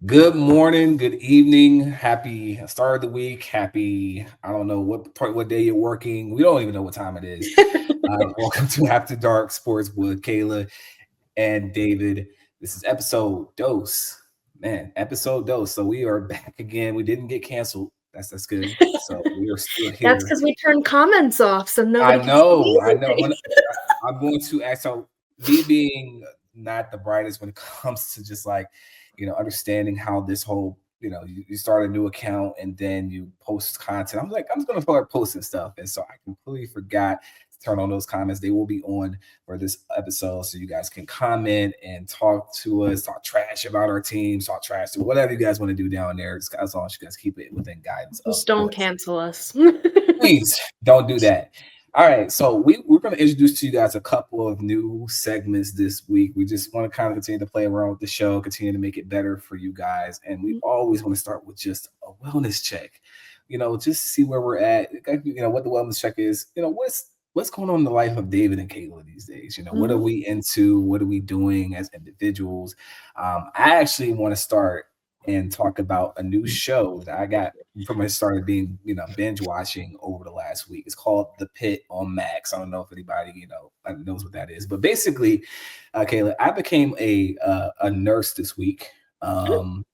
Good morning, good evening, happy start of the week. Happy, I don't know what day you're working. We don't even know what time it is. Welcome to After Dark Sports with Kayla and David. This is episode dose, man. Episode dose. So we are back again. We didn't get canceled. That's good. So we are still That's here. because we turned comments off so I nobody can know, see I know. anything. I'm going to ask. So me being not the brightest when it comes to just like, understanding how this whole, you start a new account and then you post content. I'm like, I'm just going to start posting stuff, and so I completely forgot to turn on those comments. They will be on for this episode, so you guys can comment and talk to us, talk trash about our teams, talk trash to whatever you guys want to do down there. Just as long as you guys keep it within guidance, of Just don't course. cancel us. Please don't do that. All right, so we're going to introduce to you guys a couple of new segments this week. We just want to kind of continue to play around with the show, continue to make it better for you guys, and we always want to start with just a wellness check. Just see where we're at. What the wellness check is. What's going on in the life of David and Kayla these days. What are Mhm. we into? What are we doing as individuals? I actually want to start and talk about a new show that I got from I started being, binge watching over the last week. It's called The Pit on Max. I don't know if anybody, knows what that is, but basically, Kayla, I became a nurse this week. Um,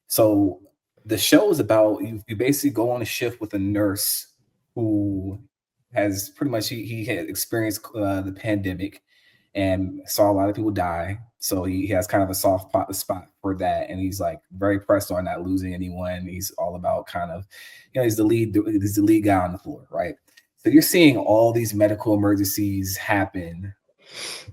so the show is about you basically go on a shift with a nurse who has pretty much he had experienced the pandemic and saw a lot of people die. So he has kind of a spot for that, and he's like very pressed on not losing anyone. He's all about kind of, he's the lead guy on the floor, right? So you're seeing all these medical emergencies happen,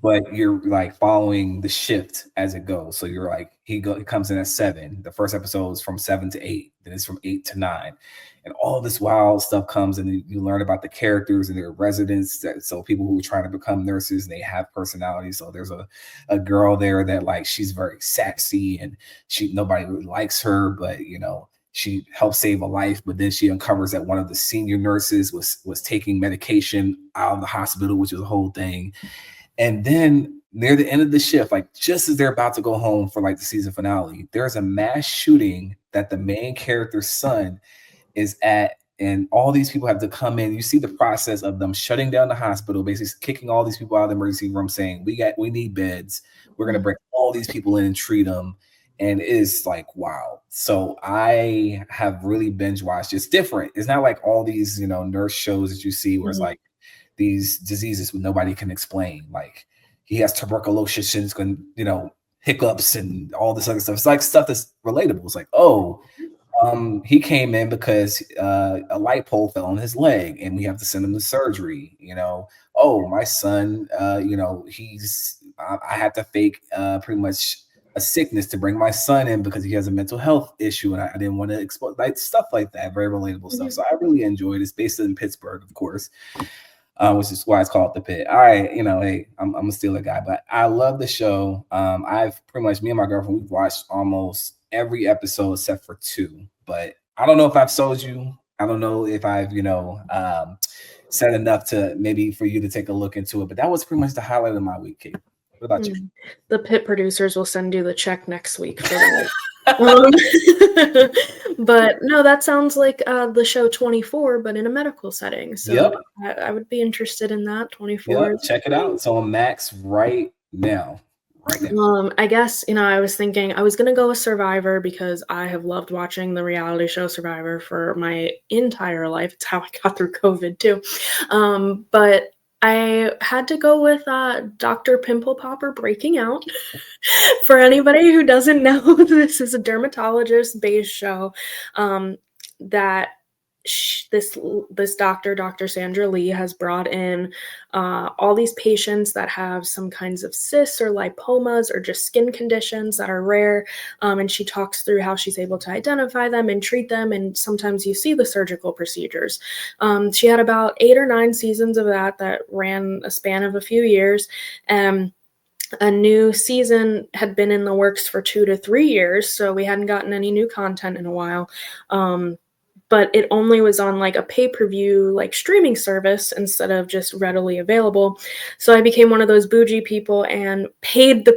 but you're like following the shift as it goes. So you're like he comes in at 7. The first episode is from 7 to 8. Then it's from 8 to 9, and all this wild stuff comes, and you learn about the characters and their residents. So people who are trying to become nurses, and they have personalities. So there's a girl there that like she's very sassy, and nobody really likes her, but she helped save a life, but then she uncovers that one of the senior nurses was taking medication out of the hospital, which was a whole thing. And then near the end of the shift, like just as they're about to go home for like the season finale, there's a mass shooting that the main character's son is at. And all these people have to come in. You see the process of them shutting down the hospital, basically kicking all these people out of the emergency room, saying, we need beds. We're gonna bring all these people in and treat them. And it is like, wow. So I have really binge watched. It's different. It's not like all these, nurse shows that you see where it's Mhm. like these diseases nobody can explain. Like he has tuberculosis and it's going, hiccups and all this other stuff. It's like stuff that's relatable. It's like, oh, he came in because a light pole fell on his leg and we have to send him to surgery. Oh, my son, I had to fake pretty much a sickness to bring my son in because he has a mental health issue, and I didn't want to expose like stuff like that. Very relatable stuff. Mhm. So I really enjoyed it. It's based in Pittsburgh, of course, which is why it's called The Pit. All right, hey, I'm a Steeler guy, but I love the show. I've pretty much, me and my girlfriend, we've watched almost every episode except for 2. But I don't know if I've sold you. I don't know if I've, said enough to maybe for you to take a look into it. But that was pretty much the highlight of my week, Kate. What about you? The pit producers will send you the check next week for that. Um, but no, that sounds like the show 24, but in a medical setting. So Yep, I would be interested in that. 24. yep. Check it out. So on Max right now, right now. I guess, I was thinking I was gonna go with Survivor because I have loved watching the reality show Survivor for my entire life. It's how I got through COVID too. But I had to go with Dr. Pimple Popper Breaking Out. For anybody who doesn't know, this is a dermatologist-based show that this doctor, Dr. Sandra Lee, has brought in all these patients that have some kinds of cysts or lipomas or just skin conditions that are rare. And she talks through how she's able to identify them and treat them. And sometimes you see the surgical procedures. She had about 8 or 9 seasons of that ran a span of a few years. A new season had been in the works for 2 to 3 years, so we hadn't gotten any new content in a while. But it only was on like a pay-per-view like streaming service instead of just readily available. So I became one of those bougie people and paid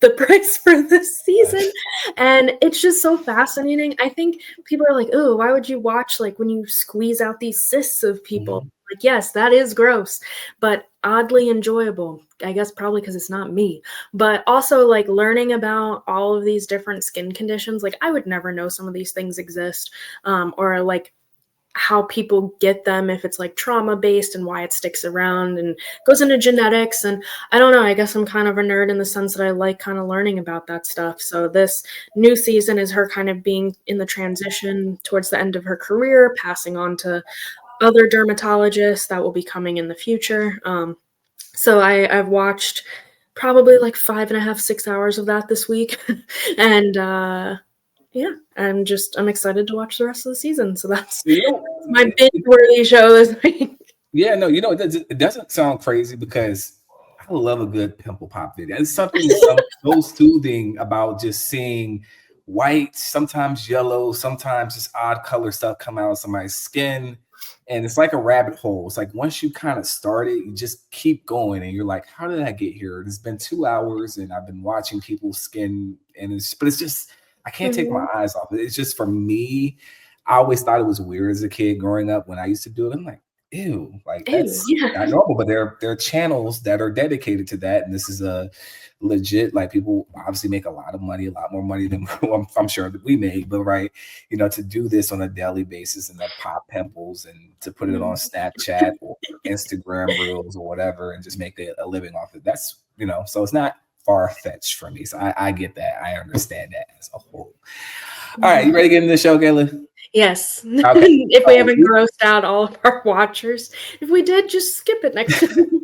the price for this season. And it's just so fascinating. I think people are like, oh, why would you watch like when you squeeze out these cysts of people? Like, yes, that is gross, but oddly enjoyable. I guess probably because it's not me. But also like learning about all of these different skin conditions. Like I would never know some of these things exist, or like how people get them, if it's like trauma based and why it sticks around and goes into genetics. And I don't know, I guess I'm kind of a nerd in the sense that I like kind of learning about that stuff. So this new season is her kind of being in the transition towards the end of her career, passing on to other dermatologists that will be coming in the future. So I've watched probably like 5.5, 6 hours of that this week. And yeah, I'm excited to watch the rest of the season. So that's my binge-worthy show this week. Yeah, no, it doesn't sound crazy because I love a good pimple pop video. There's something so soothing about just seeing white, sometimes yellow, sometimes just odd color stuff come out of somebody's skin. And it's like a rabbit hole. It's like once you kind of start it, you just keep going and you're like, how did I get here? It's been 2 hours and I've been watching people's skin but it's just, I can't take my eyes off it. It's just, for me, I always thought it was weird as a kid growing up when I used to do it. I'm like, ew, like that's not normal. But there are channels that are dedicated to that. And this is a legit, like, people obviously make a lot of money, a lot more money than I'm sure that we make, but right, to do this on a daily basis and to pop pimples and to put it on Snapchat or Instagram reels or whatever and just make a living off it. That's, so it's not far-fetched for me. So I get that. I understand that as a whole. All right, you ready to get into the show, Kayla? Yes. Okay. If we haven't grossed out all of our watchers. If we did, just skip it next time.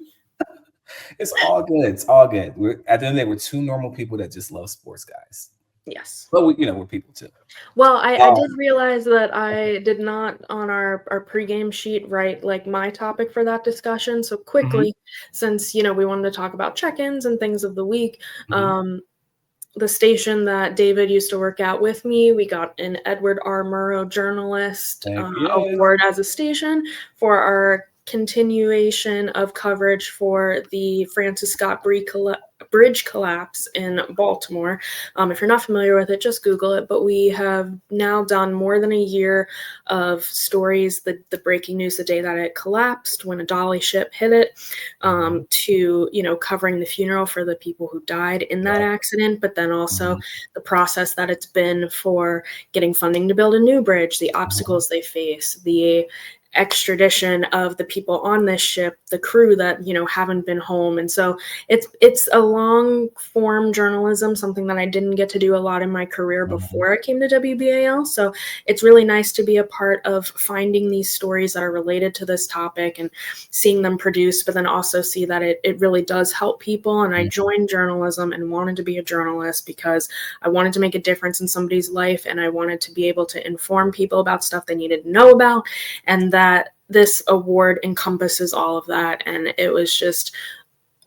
It's all good. It's all good. At the end of the day, we're two normal people that just love sports, guys. Yes. But we're people too. Well, I did realize that I did not on our pregame sheet write like my topic for that discussion. So quickly, since we wanted to talk about check-ins and things of the week, the station that David used to work at with me, we got an Edward R. Murrow Journalist Award as a station for our continuation of coverage for the Francis Scott Bridge collapse in Baltimore. If you're not familiar with it, just Google it. But we have now done more than a year of stories, the breaking news the day that it collapsed, when a dolly ship hit it, to, covering the funeral for the people who died in that accident, but then also the process that it's been for getting funding to build a new bridge, the obstacles they face, the extradition of the people on this ship, the crew that haven't been home. And so it's a long form journalism, something that I didn't get to do a lot in my career before I came to WBAL. So it's really nice to be a part of finding these stories that are related to this topic and seeing them produced, but then also see that it really does help people. And I joined journalism and wanted to be a journalist because I wanted to make a difference in somebody's life, and I wanted to be able to inform people about stuff they needed to know about, and that this award encompasses all of that. And it was just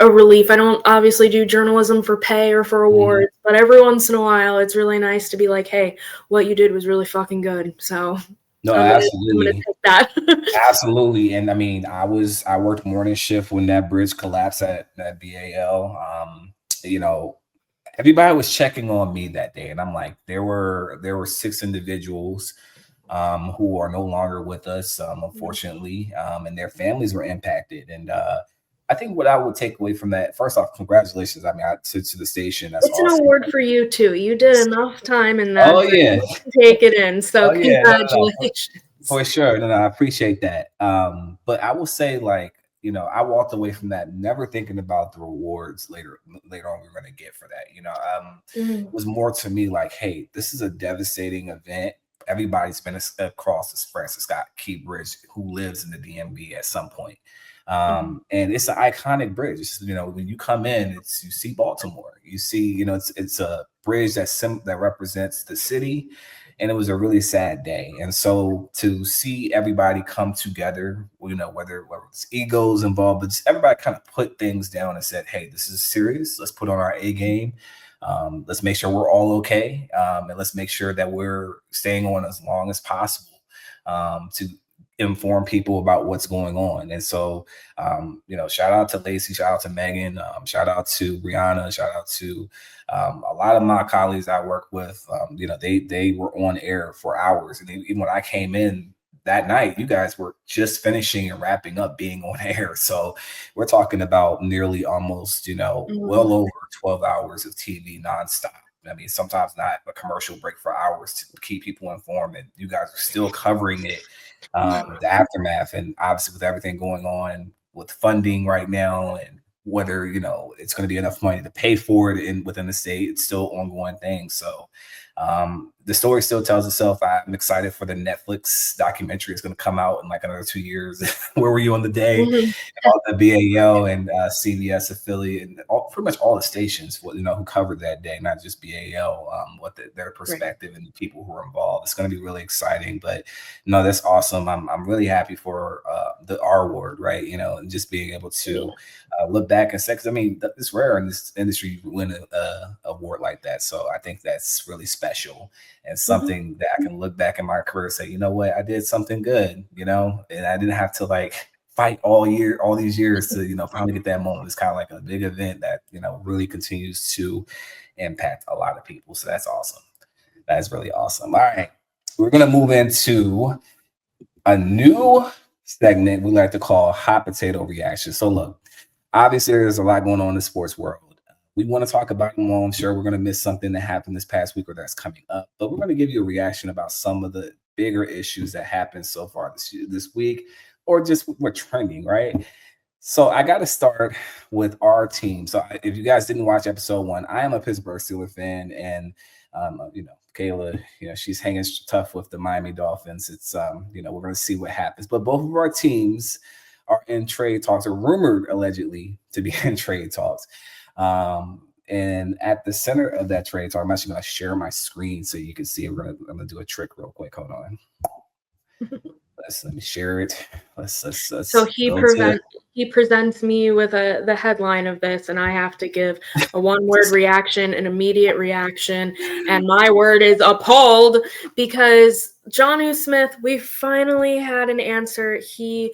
a relief. I don't obviously do journalism for pay or for awards, but every once in a while it's really nice to be like, hey, what you did was really fucking good. So no, absolutely. I'm gonna take that. Absolutely. And I mean, I worked morning shift when that bridge collapsed at BAL. Everybody was checking on me that day, and I'm like, there were 6 individuals who are no longer with us, unfortunately, and their families were impacted. And I think what I would take away from that, first off, congratulations. I mean, to the station. That's awesome. An award for you too. You did enough time in that. Oh yeah, take it in. So congratulations. For sure. No, I appreciate that. But I will say, like, I walked away from that never thinking about the rewards later on we're going to get for that. It was more to me like, hey, this is a devastating event. Everybody's been across this Francis Scott Key Bridge who lives in the DMV at some point. And it's an iconic bridge. When you come in, you see Baltimore. You see, it's a bridge that represents the city. And it was a really sad day. And so to see everybody come together, whether it's egos involved, but just everybody kind of put things down and said, hey, this is serious. Let's put on our A game. Let's make sure we're all okay. And let's make sure that we're staying on as long as possible to inform people about what's going on. And so, shout out to Lacey, shout out to Megan, shout out to Brianna, shout out to a lot of my colleagues I work with. They were on air for hours, and even when I came in that night, you guys were just finishing and wrapping up being on air. So we're talking about nearly almost, well over 12 hours of TV nonstop. I mean, sometimes not a commercial break for hours to keep people informed, and you guys are still covering it, the aftermath, and obviously with everything going on with funding right now, and whether it's going to be enough money to pay for it within the state, it's still ongoing thing. So the story still tells itself. I'm excited for the Netflix documentary. It's going to come out in like another 2 years. Where were you on the day? All the BAO and CBS affiliate, and pretty much all the stations, who covered that day, not just BAO, what their perspective and the people who are involved. It's going to be really exciting. But no, that's awesome. I'm really happy for the R word, right? And just being able to look back and say, because I mean, it's rare in this industry to win a award like that. So I think that's really special and something that I can look back in my career and say, you know what, I did something good, and I didn't have to like fight all these years to, finally get that moment. It's kind of like a big event that, really continues to impact a lot of people. So that's awesome. That's really awesome. All right. We're going to move into a new segment we like to call hot potato reaction. So look, obviously there's a lot going on in the sports world. We want to talk about them all. I'm sure we're going to miss something that happened this past week or that's coming up, but we're going to give you a reaction about some of the bigger issues that happened so far this week, or just we're trending, right? So I got to start with our team. So if you guys didn't watch episode 1, I am a Pittsburgh Steelers fan, and Kayla, she's hanging tough with the Miami Dolphins. It's we're going to see what happens. But both of our teams are in trade talks, or rumored allegedly to be in trade talks. And at the center of that trade talk, I'm actually going to share my screen so you can see. I'm going to do a trick real quick. Hold on. Let me share it. Let's so he presents me with the headline of this, and I have to give a one-word reaction, an immediate reaction, and my word is appalled, because Jonnu Smith, we finally had an answer. He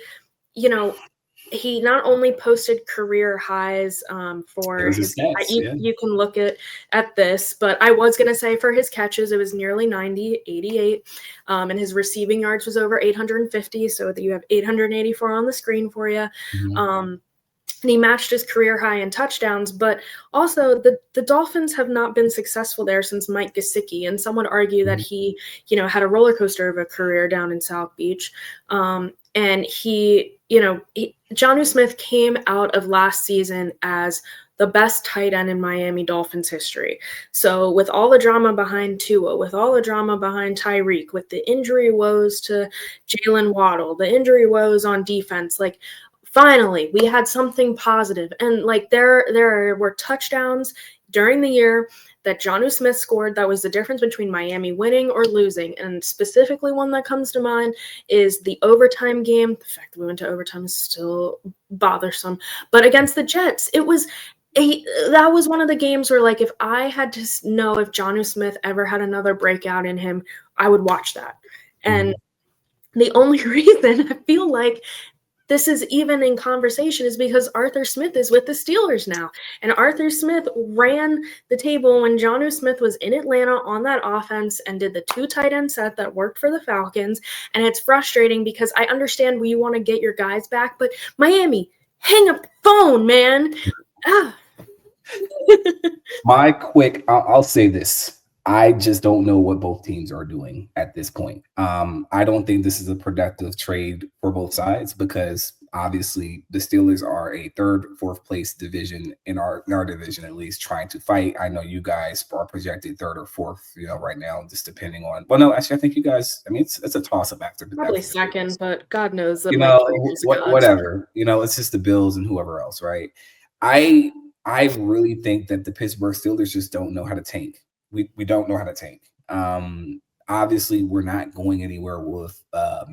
not only posted career highs for his stats, you can look at this, but I was going to say for his catches, it was nearly 90, 88, and his receiving yards was over 850, so that you have 884 on the screen for you. And he matched his career high in touchdowns, but also the Dolphins have not been successful there since Mike Gesicki, and some would argue that he, had a roller coaster of a career down in South Beach. And Jonnu Smith came out of last season as the best tight end in Miami Dolphins history. So with all the drama behind Tua, with all the drama behind Tyreek, with the injury woes to Jalen Waddle, the injury woes on defense, like finally we had something positive. And like there were touchdowns during the year that Jonnu Smith scored that was the difference between Miami winning or losing. And specifically one that comes to mind is the overtime game. The fact that we went to overtime is still bothersome. But against the Jets, that was one of the games where, like, if I had to know if Jonnu Smith ever had another breakout in him, I would watch that. And the only reason I feel like this is even in conversation is because Arthur Smith is with the Steelers now. And Arthur Smith ran the table when Jonnu Smith was in Atlanta on that offense and did the 2 tight end set that worked for the Falcons. And it's frustrating because I understand we want to get your guys back, but Miami, hang up the phone, man. I'll say this. I just don't know what both teams are doing at this point. I don't think this is a productive trade for both sides, because obviously the Steelers are a 3rd, 4th place division in our division, at least, trying to fight. I know you guys are projected 3rd or 4th, right now, just depending on. Well, no, actually, I think you guys. I mean, it's a toss up after probably second, but God knows that. Whatever. It's just the Bills and whoever else, right? I really think that the Pittsburgh Steelers just don't know how to tank. We don't know how to tank. Obviously, we're not going anywhere with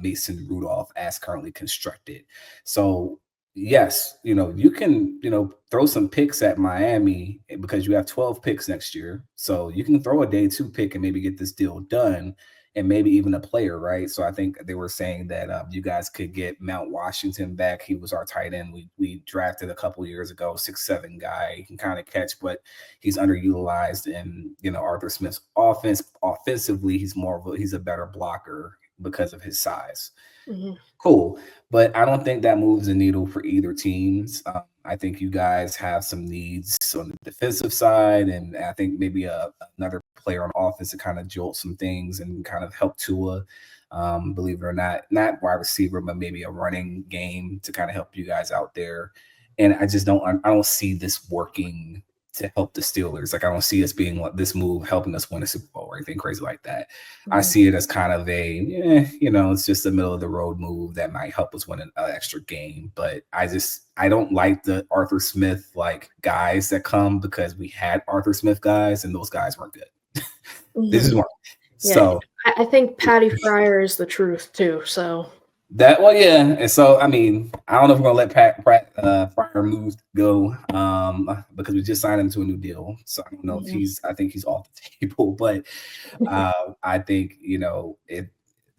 Mason Rudolph as currently constructed. So, yes, you can, throw some picks at Miami because you have 12 picks next year. So you can throw a day 2 pick and maybe get this deal done. and maybe even a player, right? So I think they were saying that you guys could get Mount Washington back. He was our tight end. We drafted a couple years ago, 6'7" guy. He can kind of catch, but he's underutilized. And Arthur Smith's offensively, he's a better blocker because of his size. Mhm. Cool, but I don't think that moves the needle for either teams. I think you guys have some needs on the defensive side, and I think maybe another player on offense to kind of jolt some things and kind of help Tua. Believe it or not wide receiver, but maybe a running game to kind of help you guys out there. And I don't see this working to help the Steelers. Like, I don't see us being like this move helping us win a Super Bowl or anything crazy like that. I Mhm. see it as kind of it's just a middle of the road move that might help us win an extra game. But I don't like the Arthur Smith like guys that come, because we had Arthur Smith guys and those guys weren't good. This is Mhm. one. Yeah, So I think Patty Fryer is the truth too. So and so I mean, I don't know if we're gonna let Fryer move go, because we just signed him to a new deal. So I don't know if I think he's off the table, but I think it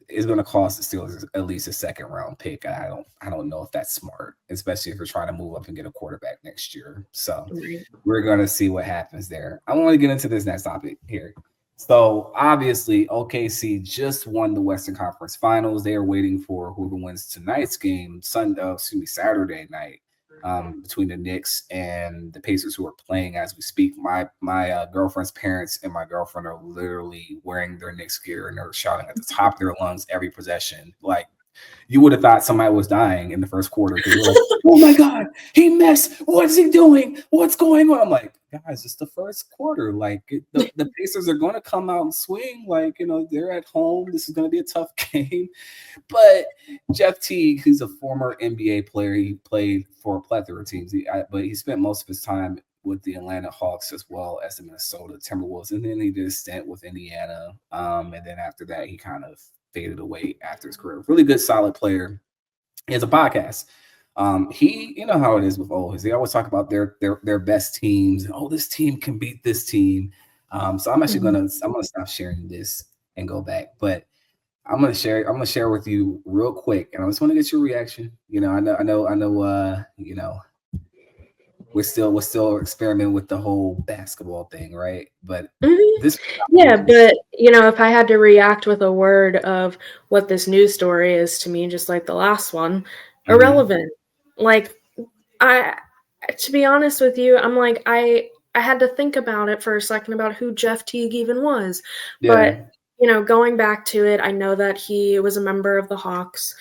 is going to cost the Steelers at least a second round pick. I don't know if that's smart, especially if you're trying to move up and get a quarterback next year. So Right. we're going to see what happens there. I want to get into this next topic here. So obviously, OKC just won the Western Conference Finals. They are waiting for whoever wins tonight's game, Saturday night, between the Knicks and the Pacers, who are playing as we speak. My girlfriend's parents and my girlfriend are literally wearing their Knicks gear, and they're shouting at the top of their lungs every possession. Like, you would have thought somebody was dying in the first quarter, because they're like, "Oh my God, he missed! What's he doing? What's going on?" I'm like, guys, it's the first quarter. Like, the Pacers are going to come out and swing. Like, they're at home. This is going to be a tough game. But Jeff Teague, who's a former NBA player, he played for a plethora of teams, but he spent most of his time with the Atlanta Hawks as well as the Minnesota Timberwolves, and then he did a stint with Indiana. And then after that, he kind of faded away after his career. Really good, solid player. He has a podcast. You know how it is with always. They always talk about their best teams. Oh, this team can beat this team. So I'm actually gonna stop sharing this and go back, but I'm gonna share with you real quick, and I just want to get your reaction. I know. We're still experimenting with the whole basketball thing, right? But this, Yeah, but if I had to react with a word of what this news story is to me, just like the last one, irrelevant. Like, to be honest with you, I'm like, I had to think about it for a second about who Jeff Teague even was. yeah. But going back to it, I know that he was a member of the Hawks.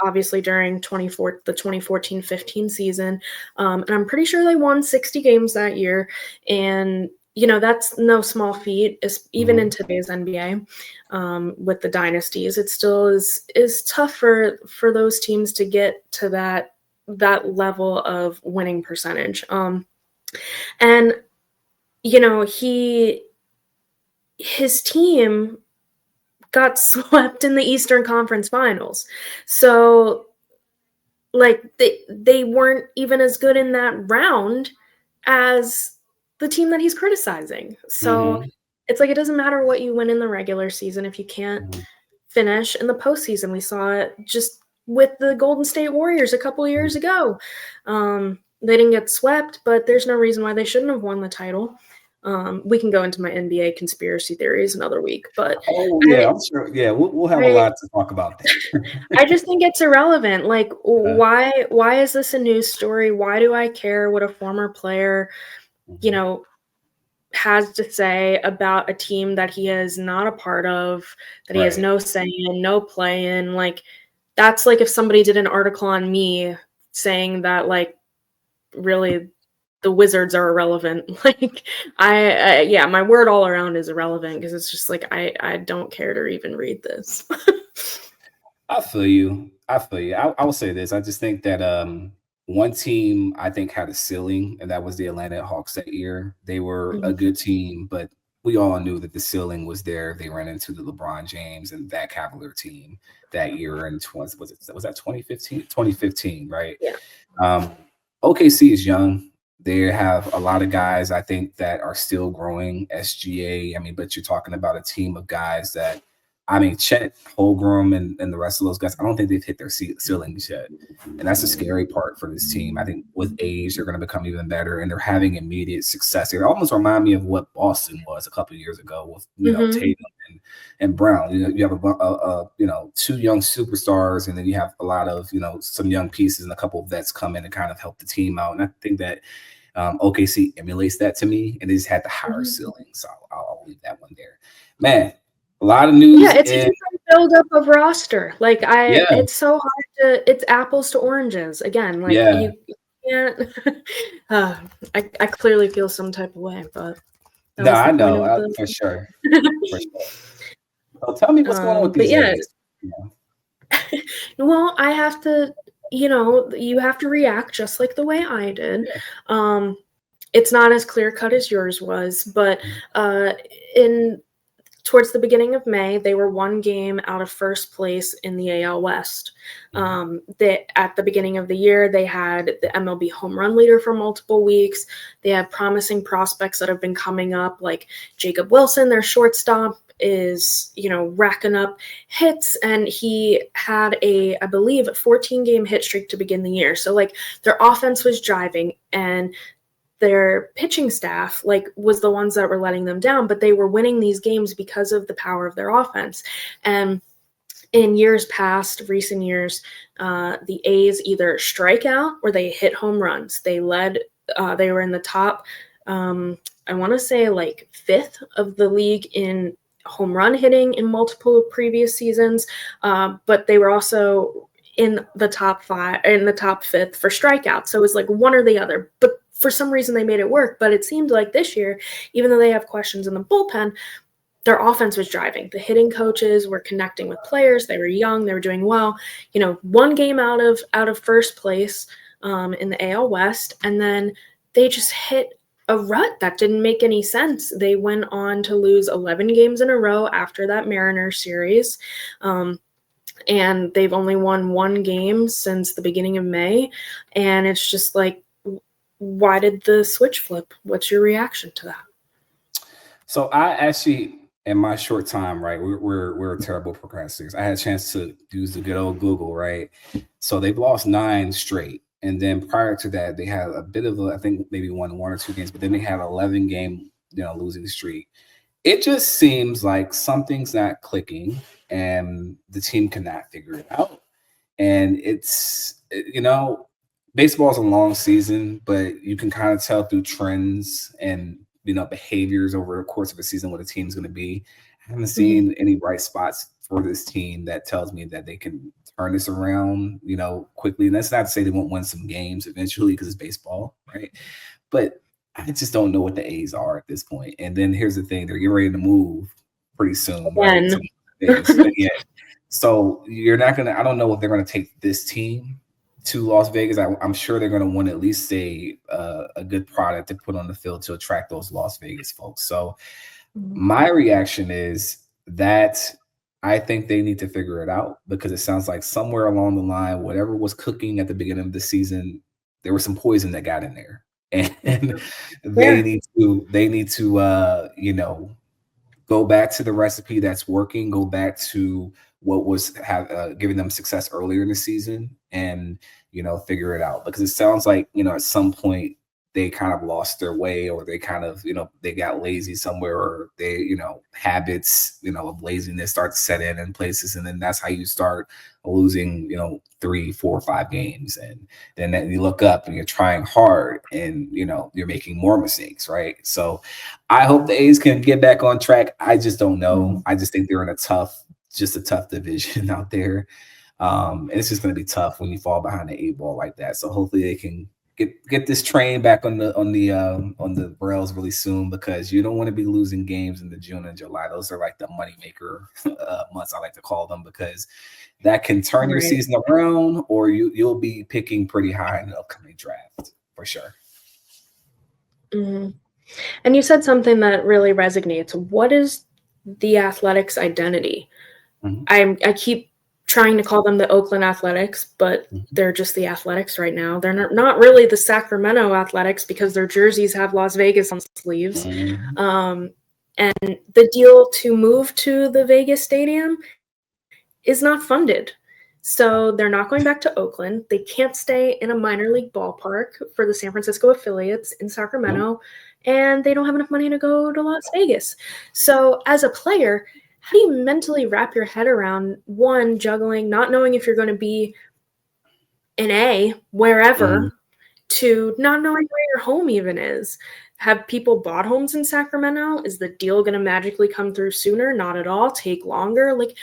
Obviously during the 2014-15 season. And I'm pretty sure they won 60 games that year. And, that's no small feat, even in today's NBA, with the dynasties. It still is tough for those teams to get to that level of winning percentage. And, his team got swept in the Eastern Conference Finals. So, like, they weren't even as good in that round as the team that he's criticizing. So it's like, it doesn't matter what you win in the regular season if you can't finish in the postseason. We saw it just with the Golden State Warriors a couple of years ago. They didn't get swept, but there's no reason why they shouldn't have won the title. We can go into my NBA conspiracy theories another week, but I'm sure. Yeah, we'll have a lot to talk about there. I just think it's irrelevant. Like, why is this a news story? Why do I care what a former player, has to say about a team that he is not a part of, that he has no say in, no play in? Like, that's like if somebody did an article on me saying that, like, really the Wizards are irrelevant. Like, my word all around is irrelevant, because it's just like, I don't care to even read this. I feel you. I will say this. I just think that one team I think had a ceiling, and that was the Atlanta Hawks that year. They were a good team, but we all knew that the ceiling was there. They ran into the LeBron James and that Cavalier team that year. And was that 2015? 2015, right? Yeah. OKC is young. They have a lot of guys, I think, that are still growing. SGA. I mean, but you're talking about a team of guys that I mean, Chet, Holmgren, and the rest of those guys, I don't think they've hit their ceilings yet. And that's the scary part for this team. I think with age, they're going to become even better, and they're having immediate success. They almost remind me of what Boston was a couple of years ago with, Tatum and Brown. You have a 2 young superstars, and then you have a lot of, some young pieces and a couple of vets come in and kind of help the team out. And I think that OKC emulates that to me, and they just had the higher ceiling. So I'll leave that one there. Man, a lot of news. Yeah, it's a different buildup of roster. It's so hard it's apples to oranges. Again, you can't. I clearly feel some type of way, but no, I know for sure. For sure. So tell me what's going on with these A's. Well, I have to. You have to react just like the way I did. It's not as clear cut as yours was, but towards the beginning of May, they were 1 game out of first place in the AL West. At the beginning of the year, they had the MLB home run leader for multiple weeks. They had promising prospects that have been coming up, like Jacob Wilson, their shortstop, is, racking up hits, and he had I believe, 14-game hit streak to begin the year. So, their offense was driving, and their pitching staff was the ones that were letting them down, but they were winning these games because of the power of their offense. And in years past, recent years, the A's either strike out or they hit home runs. They were in the top, I want to say 5th of the league in home run hitting in multiple previous seasons, but they were also in the top 5th for strikeouts. So it was one or the other, but for some reason they made it work. But it seemed like this year, even though they have questions in the bullpen, their offense was driving. The hitting coaches were connecting with players. They were young. They were doing well. 1 game out of first place in the AL West, and then they just hit a rut that didn't make any sense. They went on to lose 11 games in a row after that Mariners series. And they've only won 1 game since the beginning of May. And it's just why did the switch flip? What's your reaction to that? So I actually, in my short time, right, we're terrible procrastinators. I had a chance to use the good old Google, right? So they've lost 9 straight. And then prior to that, they had a bit of I think maybe won 1 or 2 games, but then they had 11-game, losing streak. It just seems like something's not clicking and the team cannot figure it out. And it's, baseball is a long season, but you can kind of tell through trends and, behaviors over the course of a season what a team's going to be. I haven't seen any bright spots for this team that tells me that they can turn this around, quickly. And that's not to say they won't win some games eventually because it's baseball, right? But I just don't know what the A's are at this point. And then here's the thing: they're getting ready to move pretty soon, right? So you're not gonna. I don't know if they're gonna take this team to Las Vegas. I'm sure they're gonna want at least a good product to put on the field to attract those Las Vegas folks. So my reaction is that I think they need to figure it out, because it sounds like somewhere along the line, whatever was cooking at the beginning of the season, there was some poison that got in there, and they need to go back to the recipe that's working, go back to what was giving them success earlier in the season, and figure it out. Because it sounds like at some point they kind of lost their way, or they kind of they got lazy somewhere, or they habits of laziness start to set in places, and then that's how you start losing 3, 4, 5 games, and then you look up and you're trying hard and you're making more mistakes, right? So I hope the A's can get back on track. I just don't know. I just think they're in a tough division out there. And it's just going to be tough when you fall behind the 8 ball like that. So hopefully they can get this train back on the rails really soon, because you don't want to be losing games in the June and July. Those are like the moneymaker months, I like to call them, because that can turn your season around, or you'll be picking pretty high in the upcoming draft for sure. Mm-hmm. And you said something that really resonates. What is the Athletics' identity? I keep trying to call them the Oakland Athletics, but they're just the Athletics right now. They're not really the Sacramento Athletics, because their jerseys have Las Vegas on the sleeves. And the deal to move to the Vegas stadium is not funded. So they're not going back to Oakland. They can't stay in a minor league ballpark for the San Francisco affiliates in Sacramento, and they don't have enough money to go to Las Vegas. So as a player, how do you mentally wrap your head around, one, juggling, not knowing if you're going to be in A, wherever, to not knowing where your home even is? Have people bought homes in Sacramento? Is the deal going to magically come through sooner? Not at all. Take longer? Like,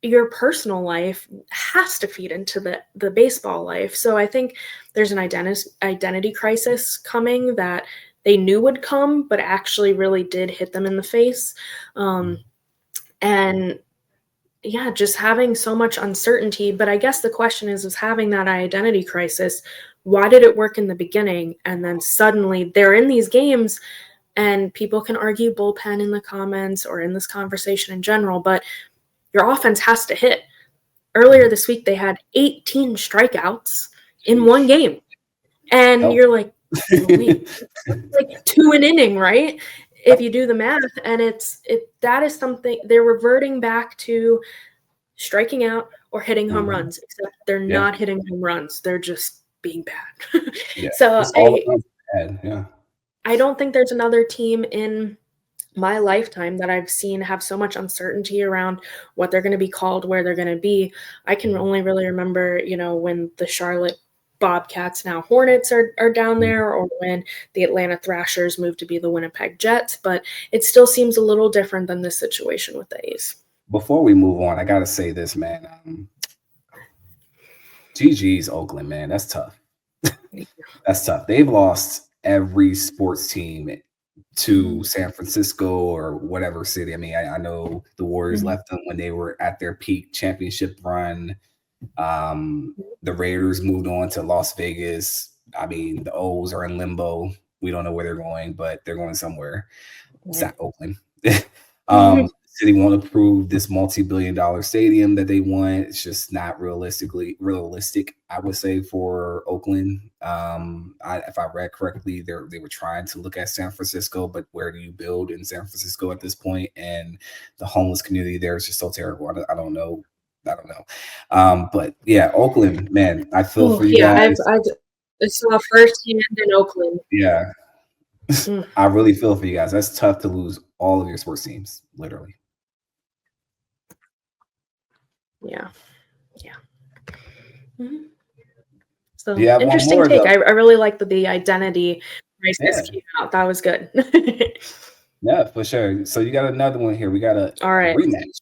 your personal life has to feed into the baseball life. So I think there's an identity crisis coming that they knew would come, but actually really did hit them in the face. And yeah, just having so much uncertainty. But I guess the question is having that identity crisis, why did it work in the beginning? And then suddenly they're in these games, and people can argue bullpen in the comments or in this conversation in general, but your offense has to hit. Earlier this week, they had 18 strikeouts in one game. And you're like, wait, like 2 an inning, right? If you do the math. And that is something they're reverting back to, striking out or hitting home runs, except they're not hitting home runs. They're just being bad. So I don't think there's another team in my lifetime that I've seen have so much uncertainty around what they're going to be called, where they're going to be. I can only really remember, when the Charlotte Bobcats, now Hornets, are down there, or when the Atlanta Thrashers moved to be the Winnipeg Jets, but it still seems a little different than this situation with the A's. Before we move on, I got to say this, man. GG's Oakland, man. That's tough. That's tough. They've lost every sports team to San Francisco or whatever city. I mean, I know the Warriors left them when they were at their peak championship run. The Raiders moved on to Las Vegas. I mean, the O's are in limbo. We don't know where they're going, but they're going somewhere. It's not Oakland. The city won't approve this multi-billion-dollar stadium that they want. It's just not realistic, I would say, for Oakland. If I read correctly, they were trying to look at San Francisco, but where do you build in San Francisco at this point? And the homeless community there is just so terrible. I don't know. But yeah, Oakland, man, I feel for you guys. I saw firsthand in Oakland. Yeah. I really feel for you guys. That's tough to lose all of your sports teams, literally. Yeah. So interesting take. I really like the identity crisis came out. That was good. Yeah, for sure. So you got another one here. We got a rematch.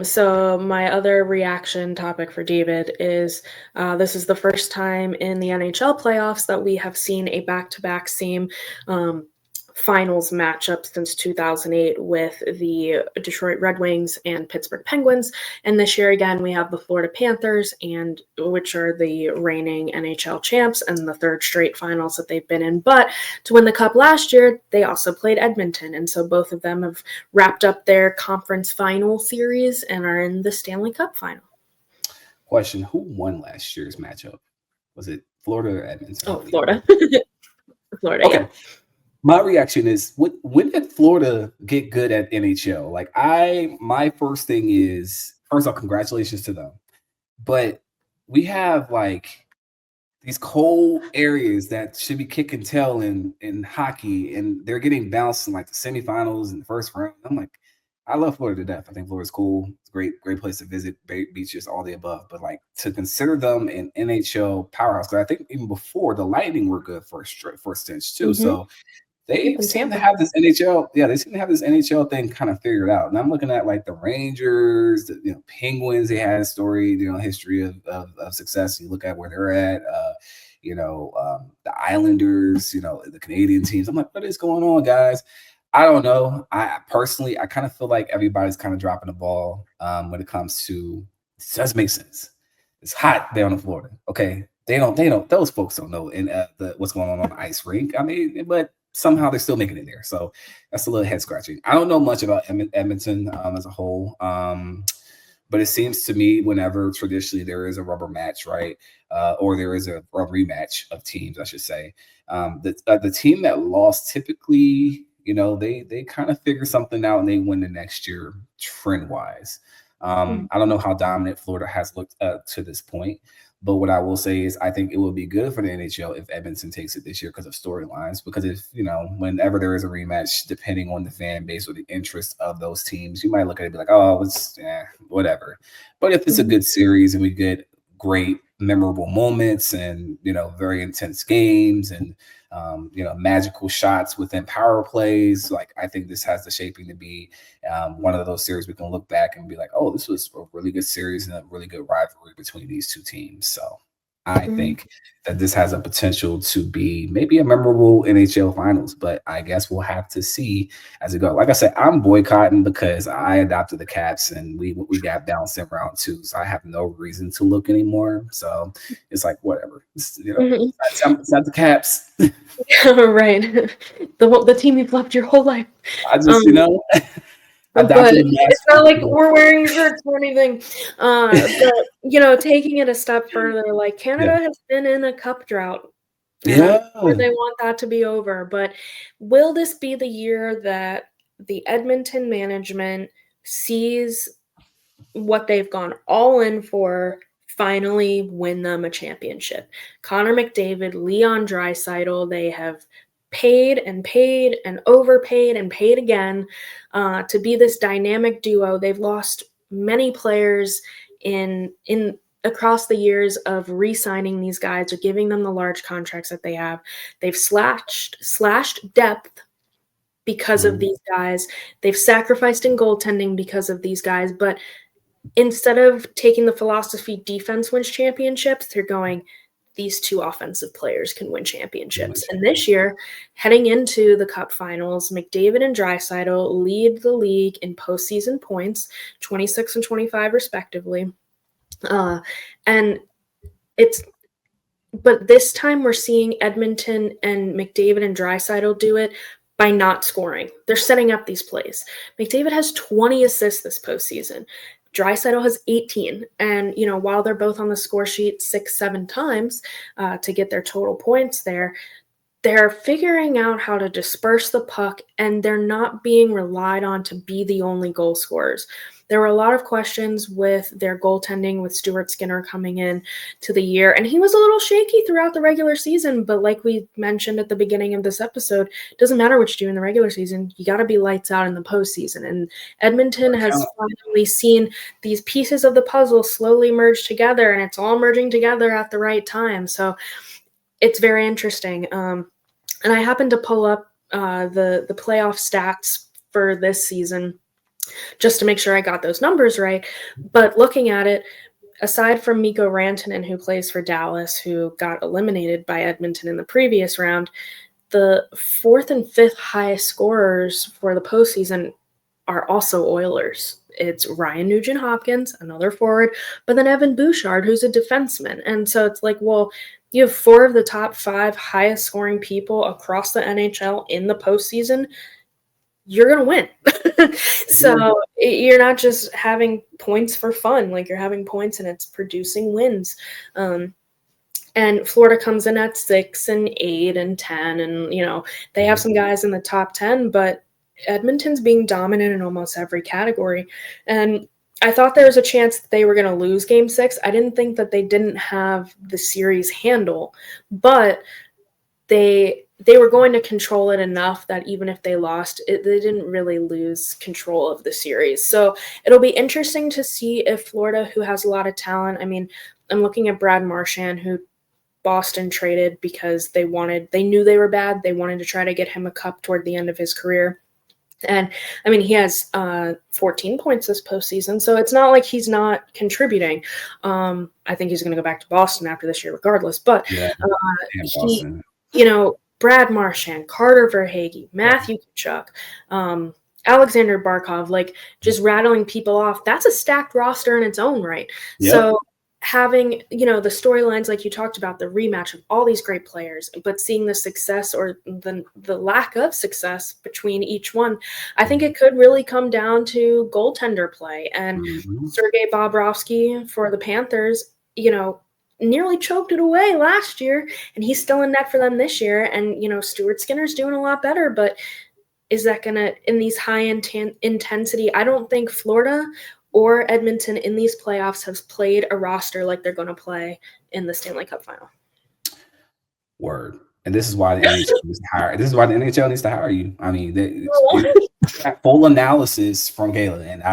So my other reaction topic for David is this is the first time in the NHL playoffs that we have seen a back-to-back same finals matchup since 2008 with the Detroit Red Wings and Pittsburgh Penguins. And this year, again, we have the Florida Panthers, which are the reigning NHL champs and the third straight finals that they've been in. But to win the cup last year, they also played Edmonton. And so both of them have wrapped up their conference final series and are in the Stanley Cup final. Question, who won last year's matchup? Was it Florida or Edmonton? Oh, Florida. Florida, okay. Yeah. My reaction is, when did Florida get good at NHL? Like, my first thing is, first off, congratulations to them. But we have like these cold areas that should be kicking tail in hockey, and they're getting bounced in like the semifinals and the first round. I'm like, I love Florida to death. I think Florida's cool. It's a great place to visit, beaches, all the above. But like, to consider them an NHL powerhouse, because I think even before, the Lightning were good for a stint too. So they seem to have this NHL. Yeah, they seem to have this NHL thing kind of figured out. And I'm looking at like the Rangers, the Penguins. They had a story, history of success. You look at where they're at. The Islanders. The Canadian teams. I'm like, what is going on, guys? I don't know. I personally kind of feel like everybody's kind of dropping the ball when it comes to. It does make sense. It's hot down in Florida. Okay, they don't. Those folks don't know what's going on the ice rink. I mean, but somehow they're still making it there. So that's a little head scratching. I don't know much about Edmonton as a whole. But it seems to me whenever traditionally there is a rubber match, right? Or there is a rematch of teams, I should say. The team that lost typically, they kind of figure something out and they win the next year trend wise. I don't know how dominant Florida has looked to this point, but what I will say is I think it would be good for the NHL if Edmonton takes it this year because of storylines. Because if, whenever there is a rematch, depending on the fan base or the interest of those teams, you might look at it and be like, oh, it's whatever. But if it's a good series and we get great memorable moments and very intense games and magical shots within power plays, like I think this has the shaping to be one of those series we can look back and be like, oh, this was a really good series and a really good rivalry between these two teams. So I think that this has a potential to be maybe a memorable NHL finals, but I guess we'll have to see as it goes. Like I said, I'm boycotting because I adopted the Caps and we got bounced in round 2, so I have no reason to look anymore. So it's like whatever, it's not the Caps. Right, the team you've loved your whole life. I just But it's not like we're wearing shirts or anything. But taking it a step further, like Canada has been in a cup drought. Where they want that to be over. But will this be the year that the Edmonton management sees what they've gone all in for, finally win them a championship? Connor McDavid, Leon Draisaitl, they have paid and paid and overpaid and paid again to be this dynamic duo. They've lost many players in across the years of re-signing these guys or giving them the large contracts that they have. They've slashed depth because of these guys. They've sacrificed in goaltending because of these guys. But instead of taking the philosophy defense wins championships, they're going, these two offensive players can win championships. And this year, heading into the Cup Finals, McDavid and Draisaitl lead the league in postseason points, 26 and 25 respectively. But this time we're seeing Edmonton and McDavid and Draisaitl do it by not scoring. They're setting up these plays. McDavid has 20 assists this postseason. Draisaitl has 18. And, while they're both on the score sheet 6-7 times to get their total points there, they're figuring out how to disperse the puck, and they're not being relied on to be the only goal scorers. There were a lot of questions with their goaltending with Stuart Skinner coming in to the year, and he was a little shaky throughout the regular season, but like we mentioned at the beginning of this episode, it doesn't matter what you do in the regular season, you got to be lights out in the postseason, and Edmonton has finally seen these pieces of the puzzle slowly merge together, and it's all merging together at the right time, so it's very interesting. And I happened to pull up the playoff stats for this season just to make sure I got those numbers right. But looking at it, aside from Mikko Rantanen, who plays for Dallas, who got eliminated by Edmonton in the previous round, the 4th and 5th highest scorers for the postseason are also Oilers. It's Ryan Nugent-Hopkins, another forward, but then Evan Bouchard, who's a defenseman. And so it's like, well, you have 4 of the top 5 highest scoring people across the NHL in the postseason. You're going to win. So you're not just having points for fun. Like, you're having points and it's producing wins. And Florida comes in at 6 and 8 and 10. And, they have some guys in the top 10, but Edmonton's being dominant in almost every category. And I thought there was a chance that they were going to lose Game 6. I didn't think that they didn't have the series handle, but they were going to control it enough that even if they lost, they didn't really lose control of the series. So it'll be interesting to see if Florida, who has a lot of talent, I mean, I'm looking at Brad Marchand, who Boston traded because they knew they were bad. They wanted to try to get him a cup toward the end of his career. And I mean, he has 14 points this postseason, so it's not like he's not contributing. I think he's going to go back to Boston after this year regardless. But Brad Marchand, Carter Verhaeghe, Matthew Tkachuk, Alexander Barkov, like just rattling people off, that's a stacked roster in its own right. Yep. So having, the storylines like you talked about, the rematch of all these great players, but seeing the success or the lack of success between each one, I think it could really come down to goaltender play. And Sergei Bobrovsky for the Panthers, nearly choked it away last year, and he's still in net for them this year. And, Stuart Skinner's doing a lot better, but is that going to, in these high intensity, I don't think Florida or Edmonton in these playoffs has played a roster like they're going to play in the Stanley Cup final. Word. And this is why the NHL needs to hire. This is why the NHL needs to hire you. I mean, full analysis from Kayla, and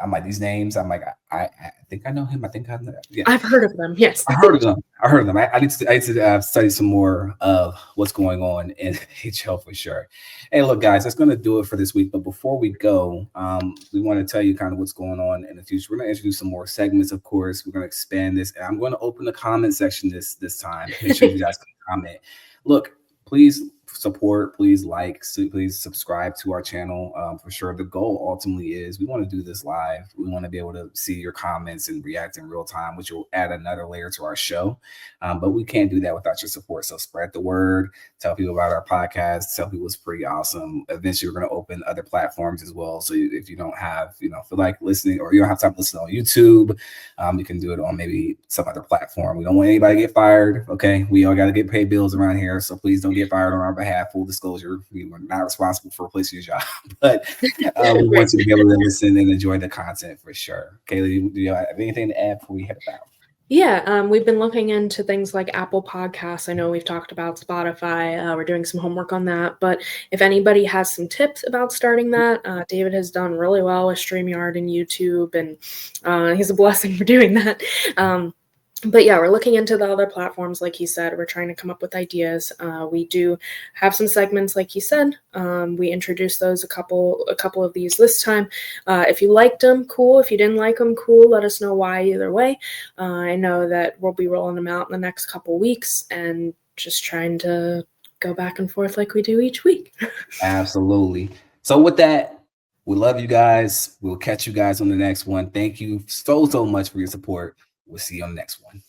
I'm like, these names. I'm like, I think I know him. I think I know. Yeah. I've heard of them. Yes, I heard of them. I need to study some more of what's going on in HL for sure. Hey, look, guys, that's going to do it for this week. But before we go, we want to tell you kind of what's going on in the future. We're going to introduce some more segments. Of course, we're going to expand this, and I'm going to open the comment section this time. Make sure you guys can comment. Look, please support, please like, please subscribe to our channel. For sure, the goal ultimately is we want to do this live. We want to be able to see your comments and react in real time, which will add another layer to our show. But we can't do that without your support. So spread the word, tell people about our podcast, tell people it's pretty awesome. Eventually, we're going to open other platforms as well. So if you don't have, feel like listening, or you don't have time to listen on YouTube, you can do it on maybe some other platform. We don't want anybody to get fired. Okay, we all got to get paid bills around here, so please don't get fired on our behalf. Full disclosure, we were not responsible for replacing your job, but we want you to be able to listen and enjoy the content for sure. Kaylee, do you have anything to add before we head out? Yeah, we've been looking into things like Apple Podcasts. I know we've talked about Spotify. We're doing some homework on that. But if anybody has some tips about starting that, David has done really well with StreamYard and YouTube, and he's a blessing for doing that. But yeah, we're looking into the other platforms, like he said. We're trying to come up with ideas. We do have some segments, like he said. We introduced those a couple of these this time. If you liked them, cool. If you didn't like them, cool. Let us know why. Either way, I know that we'll be rolling them out in the next couple weeks, and just trying to go back and forth like we do each week. Absolutely. So with that, we love you guys. We'll catch you guys on the next one. Thank you so much for your support. We'll see you on the next one.